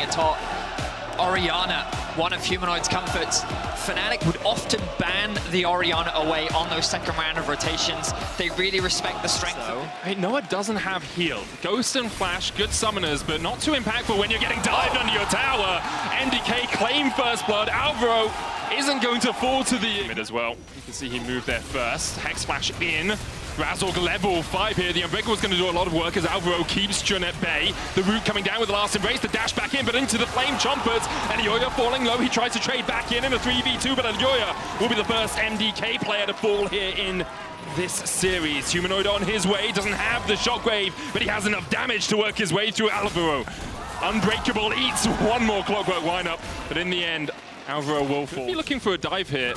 atop Orianna, one of Humanoid's comforts. Fnatic would often ban the Orianna away on those second round of rotations. They really respect the strength of it. Hey, Noah doesn't have heal. Ghost and Flash, good summoners, but not too impactful when you're getting dived under your tower. MDK claim first blood. Alvaro isn't going to fall to the mid as well. You can see he moved there first. Hex Flash in. Razork level 5 here. The Unbreakable is going to do a lot of work as Alvaro keeps Jun at bay. The root coming down with the last embrace. The dash back in, but into the flame chompers. And Elyoya falling low. He tries to trade back in a 3v2, but Elyoya will be the first MDK player to fall here in this series. Humanoid on his way. Doesn't have the shockwave, but he has enough damage to work his way through Alvaro. Unbreakable eats one more clockwork windup, but in the end, Alvaro will fall. Be looking for a dive here.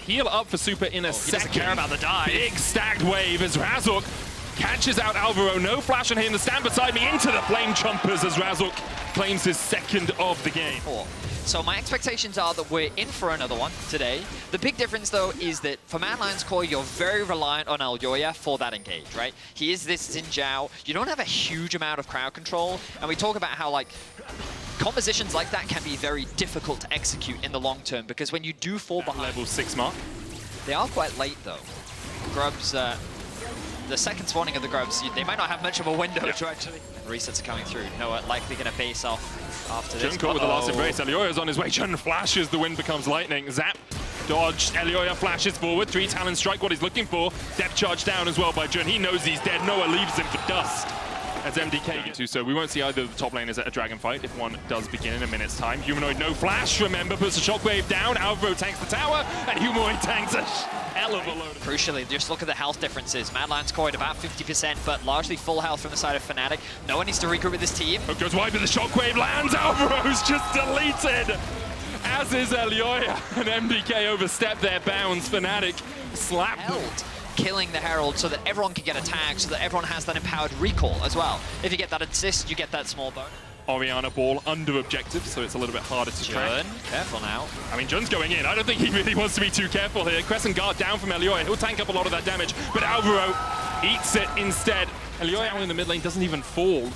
Heal up for Super in a second. He doesn't care about the dive. Big stacked wave as Razork catches out Alvaro. No flash on him. The stand beside me into the flame chompers as Razork claims his second of the game. So my expectations are that we're in for another one today. The big difference, though, is that for Mad Lions Core, you're very reliant on Elyoya for that engage, right? He is this Xin Zhao. You don't have a huge amount of crowd control, and we talk about how, like, compositions like that can be very difficult to execute in the long term, because when you do fall behind... Level 6 mark. They are quite late, though. Grubs, the second spawning of the Grubs, they might not have much of a window to actually... The resets are coming through. Noah likely going to base off after this. Jun caught with the last embrace. Elyoya's on his way. Jun flashes, the wind becomes lightning. Zap, dodged. Elyoya flashes forward. 3 Talon strike, what he's looking for. Depth charge down as well by Jun. He knows he's dead. Noah leaves him for dust. As MDK gets to, so we won't see either of the top laners at a dragon fight if one does begin in a minute's time. Humanoid no flash, remember, puts a shockwave down. Alvaro tanks the tower, and Humanoid tanks a hell of a load. Crucially, just look at the health differences. Mad Lions Core at about 50%, but largely full health from the side of Fnatic. No one needs to regroup with this team. Hook goes wide, but the shockwave lands. Alvaro's just deleted. As is Elyoya, and MDK overstepped their bounds. Fnatic slapped them. Killing the Herald so that everyone can get a tag, so that everyone has that empowered recall as well. If you get that assist, you get that small bonus. Orianna ball under objective, so it's a little bit harder to track. Careful now. I mean, Jun's going in. I don't think he really wants to be too careful here. Crescent guard down from Elyoya. He'll tank up a lot of that damage, but Alvaro eats it instead. Elyoya in the mid lane doesn't even fall.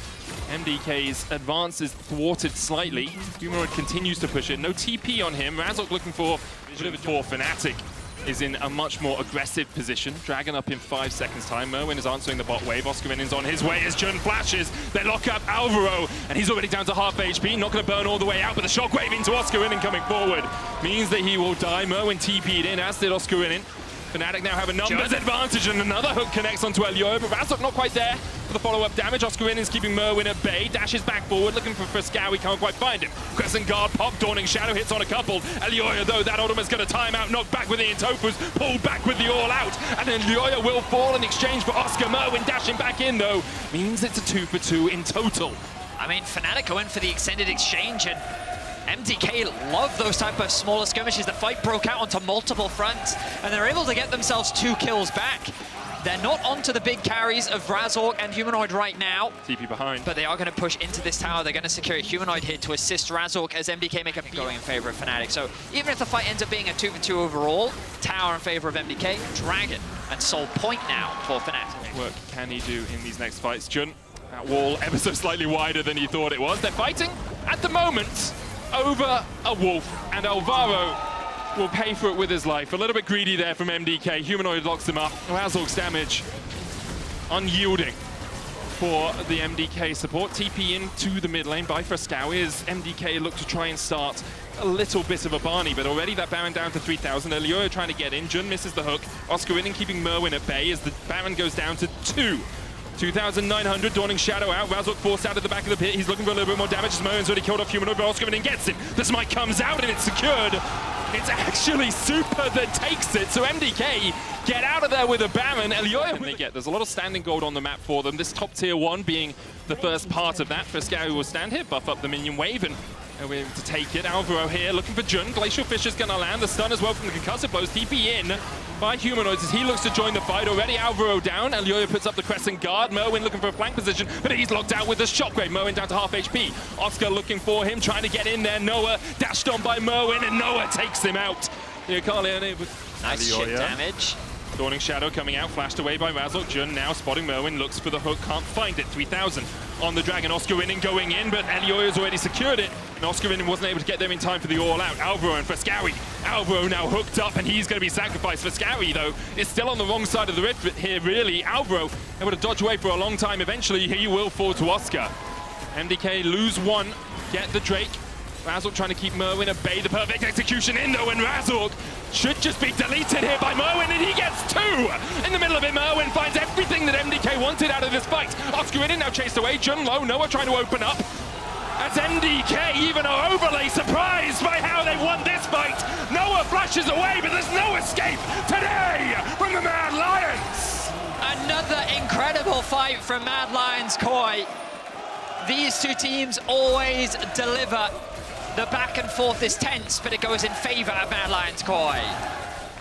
MDK's advance is thwarted slightly. Humanoid continues to push it. No TP on him. Razork looking for Fnatic. Is in a much more aggressive position. Dragon up in 5 seconds time. Merwin is answering the bot wave. Oscarin's on his way as Jun flashes. They lock up Alvaro, and he's already down to half HP. Not going to burn all the way out, but the shockwave into Oscarin coming forward means that he will die. Merwin TP'd in, as did Oscarin. Fnatic now have a numbers advantage, and another hook connects onto Elyoya, but Razork not quite there for the follow-up damage. Oscarin is keeping Merwin at bay, dashes back forward, looking for Friscow. He can't quite find him. Crescent guard pop, Dawning Shadow hits on a couple. Elyoya, though, that ultimate's going to time out, knocked back with the Intofus, pulled back with the all-out, and then Elyoya will fall in exchange for Oscar. Merwin dashing back in, though, means it's a 2-for-2 in total. I mean, Fnatic go in for the extended exchange, and MDK love those type of smaller skirmishes. The fight broke out onto multiple fronts, and they're able to get themselves 2 kills back. They're not onto the big carries of Razork and Humanoid right now. TP behind. But they are going to push into this tower. They're going to secure a Humanoid here to assist Razork as MDK make a going in favor of Fnatic. So even if the fight ends up being a 2-for-2 overall, tower in favor of MDK, Dragon and Soul Point now for Fnatic. What can he do in these next fights? Jun, that wall ever so slightly wider than he thought it was. They're fighting at the moment over a wolf, and Alvaro will pay for it with his life. A little bit greedy there from MDK. Humanoid locks him up. Razork's damage unyielding for the MDK support. TP into the mid lane by Friscow as MDK look to try and start a little bit of a Barney, but already that Baron down to 3,000. Elyoya trying to get in. Jun misses the hook. Oscarin keeping Merwin at bay as the Baron goes down to 2,900, Dawning Shadow out. Razork forced out of the back of the pit. He's looking for a little bit more damage. Merwin's already killed off Humanoid, but Oscarin gets him. The smite comes out and it's secured. It's actually Super that takes it. So MDK get out of there with a Baron. Elyoya there's a lot of standing gold on the map for them. This top tier 1 being the first part of that. Friscow will stand here, buff up the minion wave, and we're able to take it. Alvaro here looking for Jun. Glacial Fisher's gonna land. The stun as well from the concussive blows. TP in by Humanoids as he looks to join the fight. Already Alvaro down. Elyoya puts up the crescent guard. Merwin looking for a flank position, but he's locked out with the shockwave. Merwin down to half HP. Oscar looking for him, trying to get in there. Noah dashed on by Merwin, and Noah takes him out. Nice shit damage. Dawning Shadow coming out, flashed away by Razork. Jun now spotting Merwin, looks for the hook, can't find it. 3,000. on the Dragon. Oscarinin going in, but Elioya's already secured it, and Oscarinin wasn't able to get there in time for the all-out. Alvaro and Fscaui. Alvaro now hooked up, and he's going to be sacrificed. Fscaui, though, is still on the wrong side of the rift here, really. Alvaro able to dodge away for a long time. Eventually, he will fall to Oscar. MDK lose one, get the Drake. Razork trying to keep Merwin at bay. The perfect execution in, though, and Razork should just be deleted here by Merwin, and he gets two! In the middle of it, Merwin finds everything that MDK wanted out of this fight. Oscarinin now chased away. Jun Low, Noah trying to open up. As MDK even are overlay surprised by how they won this fight. Noah flashes away, but there's no escape today from the Mad Lions! Another incredible fight from Mad Lions Koi. These two teams always deliver. The back and forth is tense, but it goes in favor of Mad Lions Koi.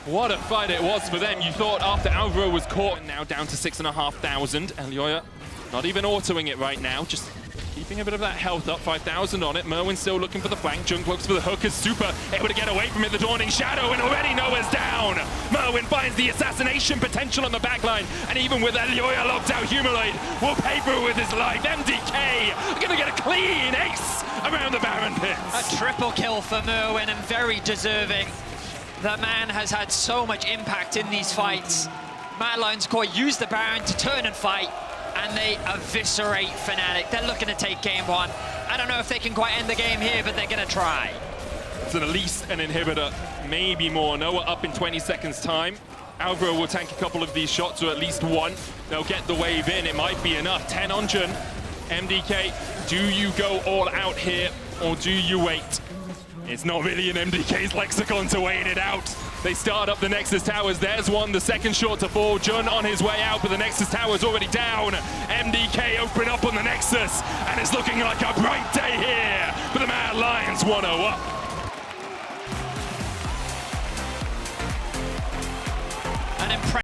What a fight it was for them. You thought after Alvaro was caught, and now down to 6,500. Elioya not even autoing it right now, just keeping a bit of that health up, 5,000 on it. Merwin still looking for the flank. Junk looks for the hook as Super able to get away from it. The Dawning Shadow, and already Noah's down. Merwin finds the assassination potential on the backline, and even with Elioya locked out, Humanoid will pay for it with his life. MDK are gonna get a clean ace around the Baron pits. A triple kill for Merwin, and very deserving. The man has had so much impact in these fights. Mad Lions Koi use the Baron to turn and fight, and they eviscerate Fnatic. They're looking to take game one. I don't know if they can quite end the game here, but they're gonna try. It's at least an inhibitor, maybe more. Noah up in 20 seconds time. Alvaro will tank a couple of these shots, or at least one. They'll get the wave in, it might be enough. 10 on Jun. MDK, do you go all out here, or do you wait? It's not really in MDK's lexicon to wait it out. They start up the Nexus Towers. There's one, the second shot to fall. Jun on his way out, but the Nexus Tower's already down. MDK open up on the Nexus, and it's looking like a bright day here for the Mad Lions 1-0 up. An impressive